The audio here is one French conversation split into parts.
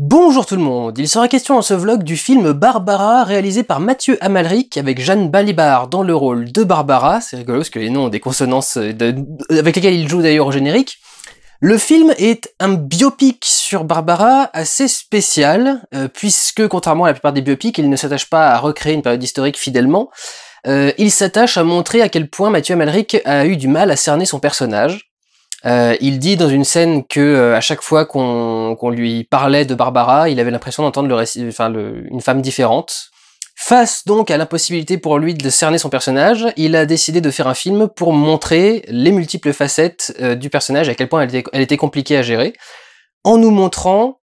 Bonjour tout le monde, il sera question dans ce vlog du film Barbara réalisé par Mathieu Amalric avec Jeanne Balibar dans le rôle de Barbara. C'est rigolo parce que les noms ont des consonances avec lesquelles il joue d'ailleurs au générique. Le film est un biopic sur Barbara assez spécial, puisque contrairement à la plupart des biopics, il ne s'attache pas à recréer une période historique fidèlement. Il s'attache à montrer à quel point Mathieu Amalric a eu du mal à cerner son personnage. Il dit dans une scène que à chaque fois qu'on lui parlait de Barbara, il avait l'impression d'entendre une femme différente. Face donc à l'impossibilité pour lui de cerner son personnage, il a décidé de faire un film pour montrer les multiples facettes du personnage et à quel point elle était compliquée à gérer, en nous montrant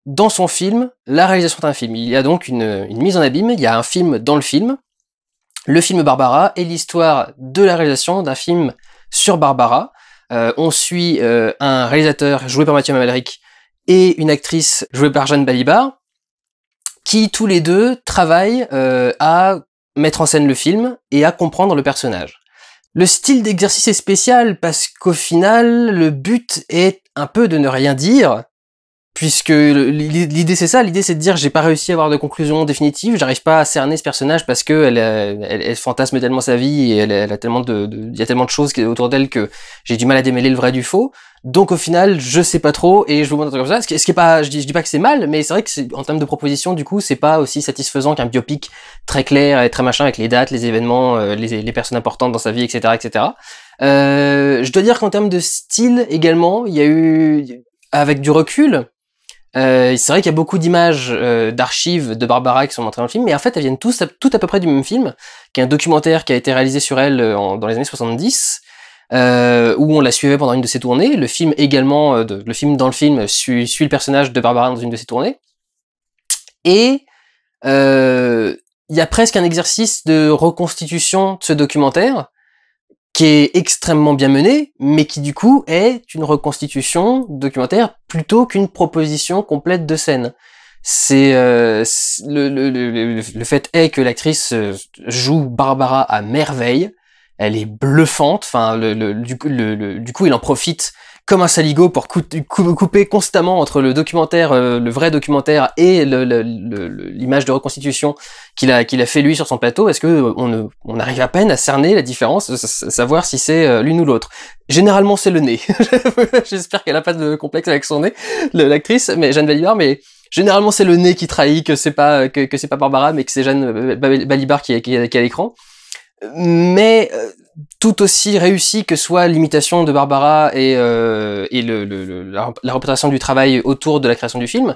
dans son film la réalisation d'un film. Il y a donc une mise en abîme, il y a un film dans le film Barbara est l'histoire de la réalisation d'un film sur Barbara. On suit un réalisateur joué par Mathieu Amalric et une actrice jouée par Jeanne Balibar, qui tous les deux travaillent à mettre en scène le film et à comprendre le personnage. Le style d'exercice est spécial parce qu'au final, le but est un peu de ne rien dire, puisque l'idée c'est ça, l'idée c'est de dire j'ai pas réussi à avoir de conclusion définitive, j'arrive pas à cerner ce personnage parce que elle fantasme tellement sa vie et elle a tellement il y a tellement de choses autour d'elle que j'ai du mal à démêler le vrai du faux. Donc au final, je sais pas trop et je vous montre un truc comme ça. Ce qui est pas, je dis pas que c'est mal, mais c'est vrai que en termes de proposition, du coup, c'est pas aussi satisfaisant qu'un biopic très clair et très machin avec les dates, les événements, les personnes importantes dans sa vie, etc., etc. Je dois dire qu'en termes de style également, il y a eu, avec du recul, c'est vrai qu'il y a beaucoup d'images d'archives de Barbara qui sont montrées dans le film, mais en fait elles viennent toutes à peu près du même film, qui est un documentaire qui a été réalisé sur elle dans les années 70, où on la suivait pendant une de ses tournées. Le film également, le film dans le film suit le personnage de Barbara dans une de ses tournées. Et il y a presque un exercice de reconstitution de ce documentaire, qui est extrêmement bien mené, mais qui du coup est une reconstitution documentaire plutôt qu'une proposition complète de scène. C'est le fait est que l'actrice joue Barbara à merveille, elle est bluffante. Enfin, du coup, il en profite comme un saligo pour couper constamment entre le documentaire, le vrai documentaire, et l'image de reconstitution qu'il a fait lui sur son plateau. Est-ce que on arrive à peine à cerner la différence, savoir si c'est l'une ou l'autre. Généralement, c'est le nez. J'espère qu'elle a pas de complexe avec son nez, l'actrice, mais Jeanne Balibar, mais généralement c'est le nez qui trahit que c'est pas c'est pas Barbara, mais que c'est Jeanne Balibar qui est à l'écran. Mais tout aussi réussi que soit l'imitation de Barbara et la représentation du travail autour de la création du film,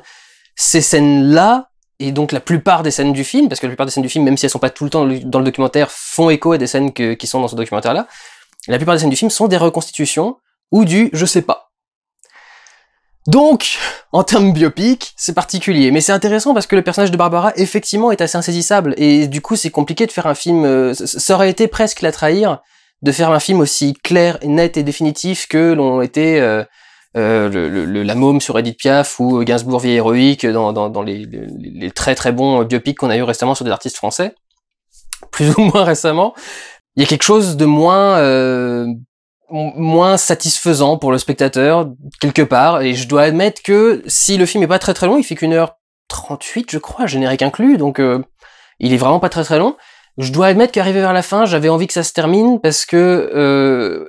ces scènes-là, et donc la plupart des scènes du film, parce que la plupart des scènes du film, même si elles sont pas tout le temps dans le documentaire, font écho à des scènes qui sont dans ce documentaire-là, la plupart des scènes du film sont des reconstitutions ou du « je sais pas ». Donc, en termes biopic, c'est particulier, mais c'est intéressant parce que le personnage de Barbara, effectivement, est assez insaisissable, et du coup, c'est compliqué de faire un film, ça aurait été presque la trahir, de faire un film aussi clair, net et définitif que l'ont été la Môme sur Edith Piaf ou Gainsbourg vie héroïque dans les très très bons biopics qu'on a eu récemment sur des artistes français, plus ou moins récemment. Il y a quelque chose de moins satisfaisant pour le spectateur, quelque part, et je dois admettre que si le film est pas très très long, il fait qu'1h38 je crois, générique inclus, donc il est vraiment pas très très long, je dois admettre qu'arrivé vers la fin, j'avais envie que ça se termine, parce que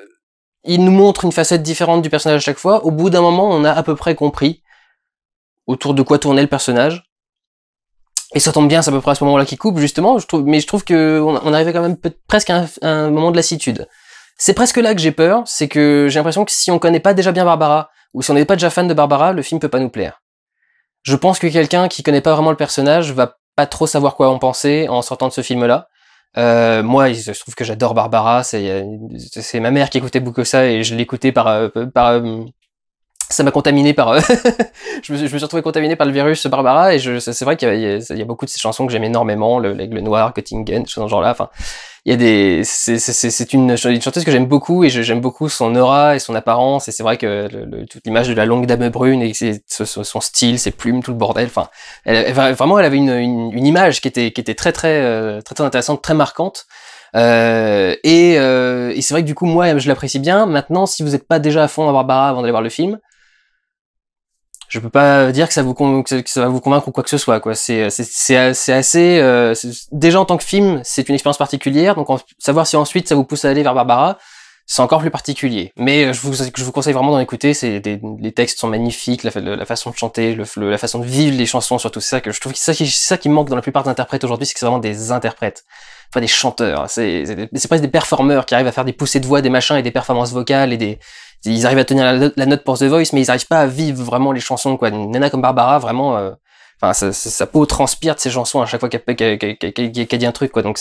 il nous montre une facette différente du personnage à chaque fois. Au bout d'un moment, on a à peu près compris autour de quoi tournait le personnage, et ça tombe bien, c'est à peu près à ce moment-là qu'il coupe, justement, mais je trouve que on arrivait quand même presque à un moment de lassitude. C'est presque là que j'ai peur, c'est que j'ai l'impression que si on connaît pas déjà bien Barbara, ou si on n'est pas déjà fan de Barbara, le film peut pas nous plaire. Je pense que quelqu'un qui connaît pas vraiment le personnage va pas trop savoir quoi en penser en sortant de ce film-là. Moi, je trouve que j'adore Barbara, c'est ma mère qui écoutait beaucoup ça, et je l'écoutais ça m'a contaminé par je me suis retrouvé contaminé par le virus Barbara, et c'est vrai qu'il y a beaucoup de ces chansons que j'aime énormément, l'Aigle Noir, Göttingen, choses dans ce genre-là. Enfin, il y a c'est une chanteuse que j'aime beaucoup, et j'aime beaucoup son aura et son apparence, et c'est vrai que toute l'image de la longue dame brune et son style, ses plumes, tout le bordel. Enfin, vraiment, elle avait une image qui était très intéressante, très marquante. Et c'est vrai que du coup, moi, je l'apprécie bien. Maintenant, si vous n'êtes pas déjà à fond dans Barbara avant d'aller voir le film, je peux pas dire que que ça va vous convaincre ou quoi que ce soit, quoi. C'est assez, déjà en tant que film, c'est une expérience particulière, donc savoir si ensuite ça vous pousse à aller vers Barbara, c'est encore plus particulier. Mais je vous conseille vraiment d'en écouter, les textes sont magnifiques, la façon de chanter, la façon de vivre les chansons, surtout, c'est ça que je trouve que c'est ça qui me manque dans la plupart des interprètes aujourd'hui, c'est que c'est vraiment des interprètes. Pas des chanteurs, c'est presque des performeurs qui arrivent à faire des poussées de voix, des machins et des performances vocales ils arrivent à tenir la note pour The Voice, mais ils arrivent pas à vivre vraiment les chansons, quoi. Une nana comme Barbara, vraiment, sa peau transpire de ses chansons à chaque fois qu'elle dit un truc, quoi. Donc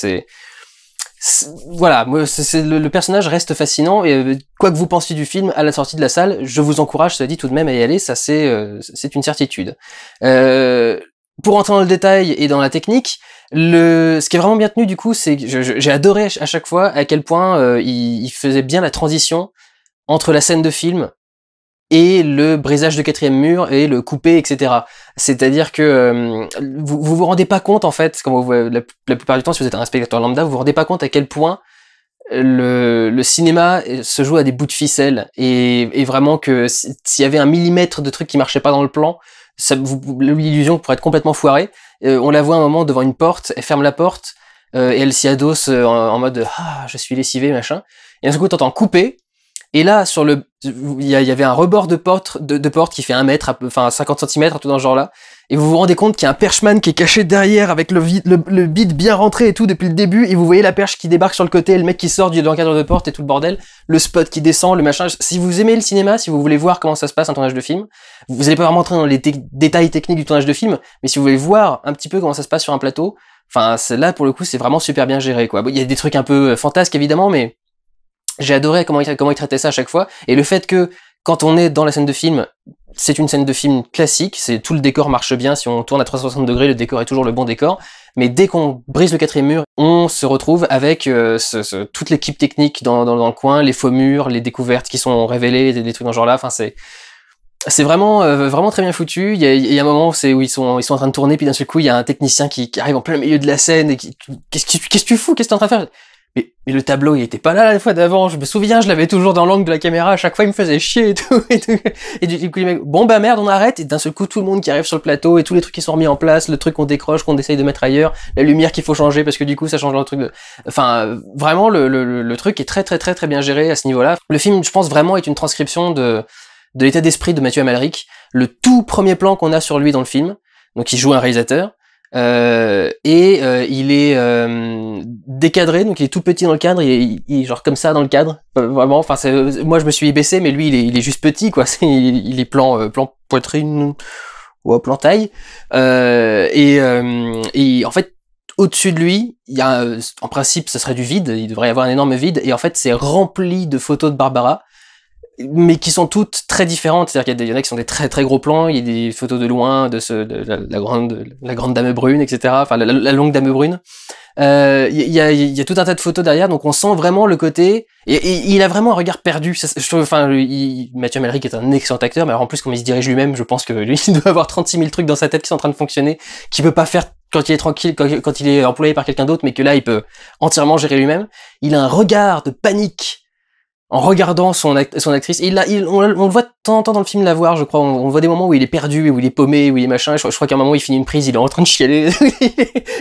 voilà, moi, le personnage reste fascinant et quoi que vous pensiez du film à la sortie de la salle, je vous encourage, ça dit tout de même à y aller, ça c'est une certitude. Pour entrer dans le détail et dans la technique, ce qui est vraiment bien tenu du coup, c'est que j'ai adoré à chaque fois à quel point il faisait bien la transition entre la scène de film et le brisage de quatrième mur et le coupé, etc. C'est-à-dire que vous rendez pas compte en fait, comme la plupart du temps, si vous êtes un spectateur lambda, vous vous rendez pas compte à quel point le cinéma se joue à des bouts de ficelle et vraiment que s'il y avait un millimètre de truc qui marchait pas dans le plan, l'illusion pourrait être complètement foirée. On la voit un moment devant une porte, elle ferme la porte et elle s'y adosse en mode je suis lessivé machin. Et d'un coup t'entends couper. Et là, il y avait un rebord de porte qui fait 1 mètre, 50 cm, tout dans ce genre-là. Et vous vous rendez compte qu'il y a un perchman qui est caché derrière avec le bide bien rentré et tout depuis le début. Et vous voyez la perche qui débarque sur le côté, le mec qui sort du cadre de porte et tout le bordel. Le spot qui descend, le machin. Si vous aimez le cinéma, si vous voulez voir comment ça se passe un tournage de film, vous allez pas vraiment entrer dans les détails techniques du tournage de film, mais si vous voulez voir un petit peu comment ça se passe sur un plateau, là, pour le coup, c'est vraiment super bien géré, quoi. Bon, il y a des trucs un peu fantasques, évidemment, mais j'ai adoré comment il traitait ça à chaque fois, et le fait que, quand on est dans la scène de film, c'est une scène de film classique, tout le décor marche bien, si on tourne à 360 degrés, le décor est toujours le bon décor, mais dès qu'on brise le quatrième mur, on se retrouve avec toute l'équipe technique dans le coin, les faux murs, les découvertes qui sont révélées, des trucs dans ce genre-là, c'est vraiment vraiment très bien foutu. Il y a un moment où ils sont en train de tourner, puis d'un seul coup il y a un technicien qui arrive en plein milieu de la scène et qu'est-ce que tu fous, qu'est-ce que t'es en train de faire? Mais le tableau, il était pas là la fois d'avant, je me souviens, je l'avais toujours dans l'angle de la caméra, à chaque fois il me faisait chier et tout. Et du coup, les mecs, bon bah merde, on arrête, et d'un seul coup, tout le monde qui arrive sur le plateau, et tous les trucs qui sont remis en place, le truc qu'on décroche, qu'on essaye de mettre ailleurs, la lumière qu'il faut changer, parce que du coup, ça change le truc de... vraiment, le truc est très très très très bien géré à ce niveau-là. Le film, je pense vraiment, est une transcription de l'état d'esprit de Mathieu Amalric. Le tout premier plan qu'on a sur lui dans le film, donc il joue un réalisateur, il est décadré, donc il est tout petit dans le cadre, il est genre comme ça dans le cadre, vraiment. Moi je me suis baissé, mais lui il est juste petit, quoi. Il est plan poitrine, ouais, plan taille, et en fait au-dessus de lui, il y a en principe ça serait du vide, il devrait y avoir un énorme vide, et en fait c'est rempli de photos de Barbara, mais qui sont toutes très différentes. C'est-à-dire qu'il y en a qui sont des très très gros plans, il y a des photos de loin de la grande dame brune, etc. Enfin, la longue dame brune. Il y a tout un tas de photos derrière, donc on sent vraiment le côté, et il a vraiment un regard perdu. Je trouve, Mathieu Amalric est un excellent acteur, mais alors en plus, comme il se dirige lui-même, je pense que lui, il doit avoir 36 000 trucs dans sa tête qui sont en train de fonctionner, qu'il peut pas faire quand il est tranquille, quand il est employé par quelqu'un d'autre, mais que là, il peut entièrement gérer lui-même. Il a un regard de panique en regardant son actrice, et on le voit de temps en temps dans le film la voir, je crois, on voit des moments où il est perdu, où il est paumé, où il est machin, je crois qu'à un moment il finit une prise, il est en train de chialer,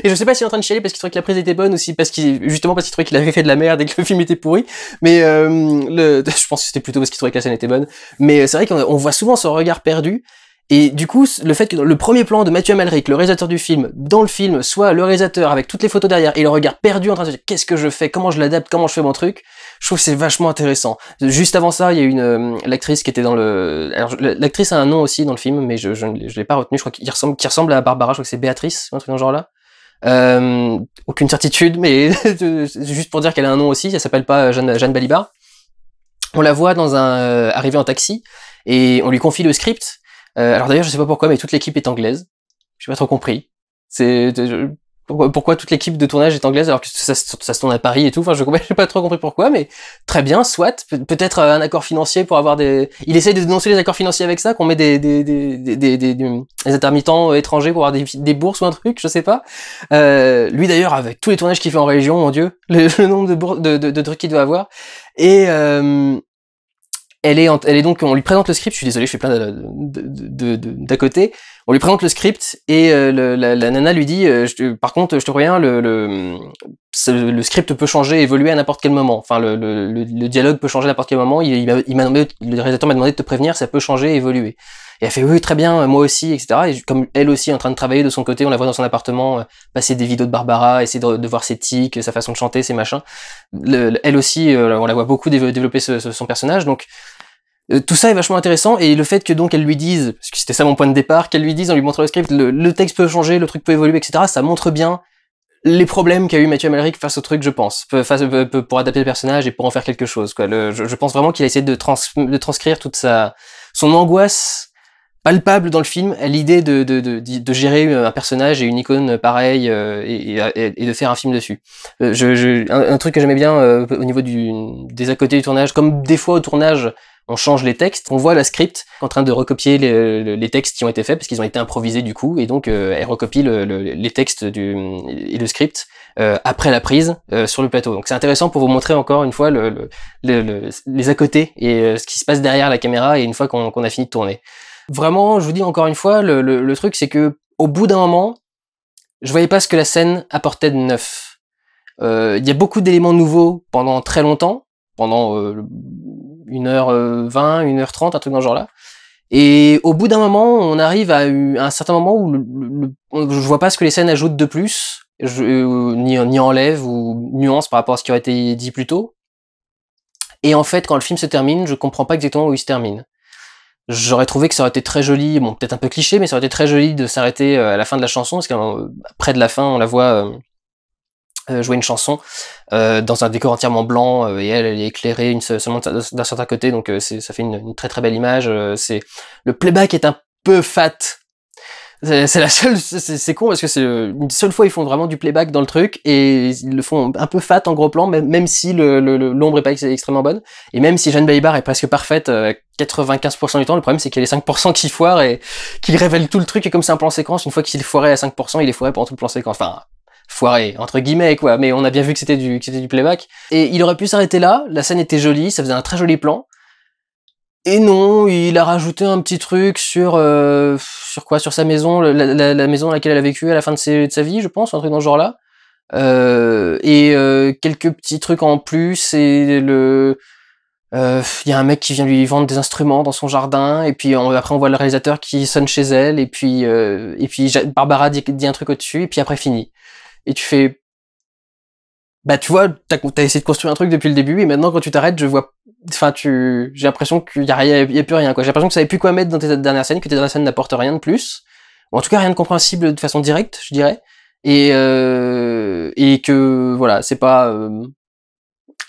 et je sais pas s'il est en train de chialer parce qu'il trouvait que la prise était bonne, ou si parce qu'il trouvait qu'il avait fait de la merde et que le film était pourri, mais je pense que c'était plutôt parce qu'il trouvait que la scène était bonne, mais c'est vrai qu'on voit souvent son regard perdu. Et du coup, le fait que le premier plan de Mathieu Amalric, le réalisateur du film, dans le film, soit le réalisateur avec toutes les photos derrière et le regard perdu en train de se dire qu'est-ce que je fais, comment je l'adapte, comment je fais mon truc, je trouve que c'est vachement intéressant. Juste avant ça, il y a une l'actrice qui était dans le... Alors, l'actrice a un nom aussi dans le film, mais je l'ai pas retenu, je crois qu'il ressemble à Barbara, je crois que c'est Béatrice, un truc dans ce genre-là. Aucune certitude, mais juste pour dire qu'elle a un nom aussi, elle s'appelle pas Jeanne Balibar. On la voit arriver en taxi, et on lui confie le script. Alors d'ailleurs, je sais pas pourquoi, mais toute l'équipe est anglaise. J'ai pas trop compris. Pourquoi toute l'équipe de tournage est anglaise alors que ça se tourne à Paris et tout. Enfin, j'ai pas trop compris pourquoi, mais très bien, soit. Peut-être un accord financier pour avoir il essaye de dénoncer les accords financiers avec ça, qu'on met des intermittents étrangers pour avoir des bourses ou un truc, je sais pas. Lui d'ailleurs, avec tous les tournages qu'il fait en région, mon dieu, le nombre de trucs qu'il doit avoir. Elle est donc, on lui présente le script, je suis désolé, je fais plein d'à côté. On lui présente le script et la nana lui dit, par contre, je te préviens, le script peut changer, évoluer à n'importe quel moment. Enfin, le dialogue peut changer à n'importe quel moment. Il m'a demandé, le réalisateur m'a demandé de te prévenir, ça peut changer, évoluer. Et elle fait oui, très bien, moi aussi, etc. Et comme elle aussi est en train de travailler de son côté, on la voit dans son appartement, passer des vidéos de Barbara, essayer de voir ses tics, sa façon de chanter, ses machins. Elle aussi, on la voit beaucoup développer son personnage, donc tout ça est vachement intéressant, et le fait que donc elle lui dise, parce que c'était ça mon point de départ, qu'elle lui dise en lui montrant le script, le texte peut changer, le truc peut évoluer, etc. Ça montre bien les problèmes qu'a eu Mathieu Amalric face au truc, je pense, pour adapter le personnage et pour en faire quelque chose, quoi. Je pense vraiment qu'il a essayé de transcrire toute son angoisse palpable dans le film à l'idée de gérer un personnage et une icône pareille et de faire un film dessus. Un truc que j'aimais bien au niveau des à côté du tournage, comme des fois au tournage on change les textes, on voit la script en train de recopier les textes qui ont été faits parce qu'ils ont été improvisés du coup, et donc elle recopie les textes et le script après la prise sur le plateau. Donc c'est intéressant pour vous montrer encore une fois les à côté et ce qui se passe derrière la caméra et une fois qu'on a fini de tourner. Vraiment, je vous dis encore une fois, le truc c'est que au bout d'un moment, je voyais pas ce que la scène apportait de neuf. Il y a beaucoup d'éléments nouveaux pendant très longtemps, pendant 1h20, 1h30, un truc dans ce genre-là. Et au bout d'un moment, on arrive à un certain moment où je vois pas ce que les scènes ajoutent de plus, ni enlèvent ou nuancent par rapport à ce qui aurait été dit plus tôt. Et en fait, quand le film se termine, je comprends pas exactement où il se termine. J'aurais trouvé que ça aurait été très joli, bon peut-être un peu cliché, mais ça aurait été très joli de s'arrêter à la fin de la chanson, parce qu'après de la fin, on la voit jouer une chanson dans un décor entièrement blanc, et elle est éclairée seulement d'un certain côté, donc ça fait une très très belle image. Le playback est un peu fat. C'est la seule, c'est con parce que c'est une seule fois ils font vraiment du playback dans le truc et ils le font un peu fat en gros plan, même si l'ombre est pas extrêmement bonne, et même si Jeanne Balibar est presque parfaite 95% du temps, le problème c'est qu'il y a les 5% qui foirent et qui révèlent tout le truc, et comme c'est un plan séquence, une fois qu'il est foiré à 5%, il est foiré pendant tout le plan séquence. Enfin, foiré entre guillemets quoi, mais on a bien vu que c'était du playback, et il aurait pu s'arrêter là, la scène était jolie, ça faisait un très joli plan. Et non, il a rajouté un petit truc sur quoi, sur sa maison, la maison dans laquelle elle a vécu à la fin de sa vie, je pense, un truc dans ce genre-là. Quelques petits trucs en plus, et y a un mec qui vient lui vendre des instruments dans son jardin, et puis après on voit le réalisateur qui sonne chez elle, et puis Barbara dit un truc au-dessus, et puis après fini. Et tu fais, bah tu vois, t'as essayé de construire un truc depuis le début, et maintenant quand tu t'arrêtes, j'ai l'impression qu'il y a plus rien, quoi. J'ai l'impression que ça savais plus quoi mettre dans tes dernières scènes, que tes dernières scènes n'apportent rien de plus, ou en tout cas rien de compréhensible de façon directe, je dirais, et que voilà, c'est pas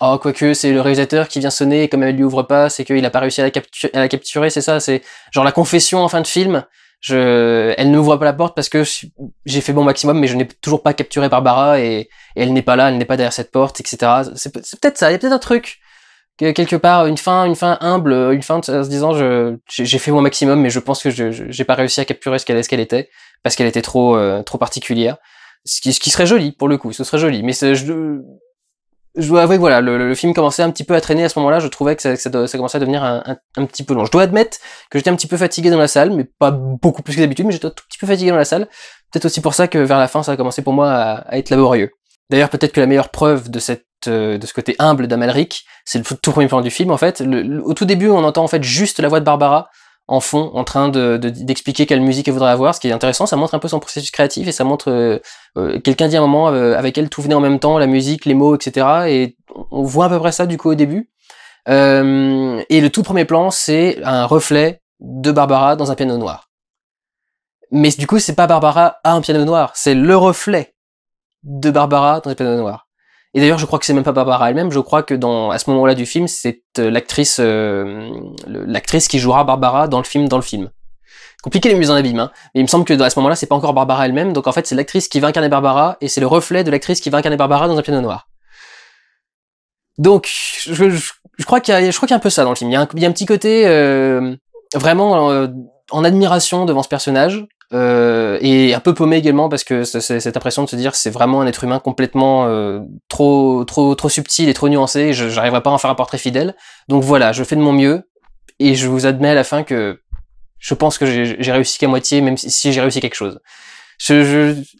oh, quoique c'est le réalisateur qui vient sonner, et comme elle lui ouvre pas, c'est qu'il a pas réussi à la capturer, c'est ça, c'est genre la confession en fin de film. Elle n'ouvre pas la porte parce que j'ai fait mon maximum, mais je n'ai toujours pas capturé Barbara, et elle n'est pas là, elle n'est pas derrière cette porte, etc. C'est peut-être ça, il y a peut-être un truc, quelque part, une fin humble, une fin en se disant j'ai fait mon maximum, mais je pense que j'ai pas réussi à capturer ce qu'elle était, parce qu'elle était trop particulière. Ce qui serait joli, pour le coup, ce serait joli, mais je dois avouer que voilà, le film commençait un petit peu à traîner à ce moment-là, je trouvais que ça commençait à devenir un petit peu long. Je dois admettre que j'étais un petit peu fatigué dans la salle, mais pas beaucoup plus que d'habitude, mais j'étais un tout petit peu fatigué dans la salle. Peut-être aussi pour ça que vers la fin, ça a commencé pour moi à être laborieux. D'ailleurs, peut-être que la meilleure preuve de ce côté humble d'Amalric, c'est le tout premier plan du film, en fait. Au tout début, on entend en fait juste la voix de Barbara en fond, en train d'expliquer quelle musique elle voudrait avoir, ce qui est intéressant, ça montre un peu son processus créatif, et ça montre, quelqu'un dit à un moment, avec elle tout venait en même temps, la musique, les mots, etc., et on voit à peu près ça du coup au début. Et le tout premier plan, c'est un reflet de Barbara dans un piano noir. Mais du coup, c'est pas Barbara à un piano noir, c'est le reflet de Barbara dans un piano noir. Et d'ailleurs, je crois que c'est même pas Barbara elle-même, je crois que à ce moment-là du film, c'est l'actrice qui jouera Barbara dans le film. Compliqué les mises en abîme, hein. Mais il me semble que à ce moment-là, c'est pas encore Barbara elle-même, donc en fait, c'est l'actrice qui va incarner Barbara, et c'est le reflet de l'actrice qui va incarner Barbara dans un piano noir. Donc, je crois qu'il y a un peu ça dans le film. Il y a un petit côté vraiment en admiration devant ce personnage. Et un peu paumé également parce que c'est cette impression de se dire c'est vraiment un être humain complètement trop subtil et trop nuancé, et j'arriverai pas à en faire un portrait fidèle. Donc voilà, je fais de mon mieux et je vous admets à la fin que je pense que j'ai réussi qu'à moitié, même si j'ai réussi quelque chose.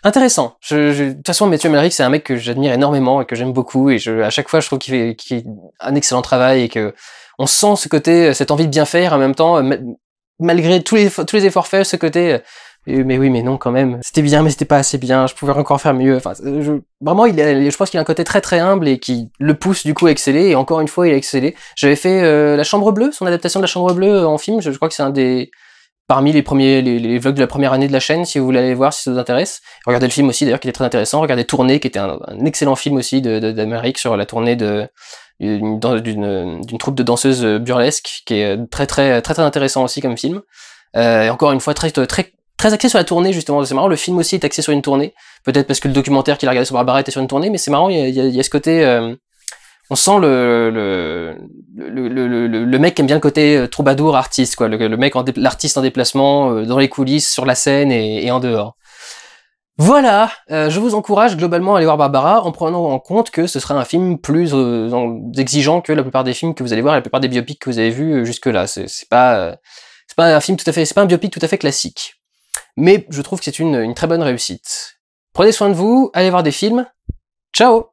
Intéressant. De toute façon, Matthew Amalric, c'est un mec que j'admire énormément et que j'aime beaucoup, et à chaque fois, je trouve qu'il fait un excellent travail, et que on sent ce côté, cette envie de bien faire, en même temps, malgré tous les efforts faits, ce côté, mais oui, mais non, quand même. C'était bien, mais c'était pas assez bien. Je pouvais encore faire mieux. Enfin, vraiment, je pense qu'il a un côté très très humble et qui le pousse du coup à exceller. Et encore une fois, il a excellé. J'avais fait La Chambre Bleue, son adaptation de La Chambre Bleue en film. Je crois que c'est un des parmi les premiers les vlogs de la première année de la chaîne, si vous voulez aller voir, si ça vous intéresse. Regardez le film aussi, d'ailleurs, qui était très intéressant. Regardez Tournée, qui était un excellent film aussi d'Amérique sur la tournée d'une troupe de danseuses burlesques, qui est très intéressant aussi comme film. Et encore une fois, très axé sur la tournée, justement. C'est marrant, le film aussi est axé sur une tournée. Peut-être parce que le documentaire qu'il a regardé sur Barbara était sur une tournée, mais c'est marrant, il y a ce côté, on sent le mec qui aime bien le côté troubadour artiste, quoi. Le mec, l'artiste en déplacement, dans les coulisses, sur la scène et en dehors. Voilà, je vous encourage globalement à aller voir Barbara, en prenant en compte que ce sera un film plus exigeant que la plupart des films que vous allez voir, et la plupart des biopics que vous avez vus jusque-là. C'est pas un film c'est pas un biopic tout à fait classique. Mais je trouve que c'est une très bonne réussite. Prenez soin de vous, allez voir des films. Ciao!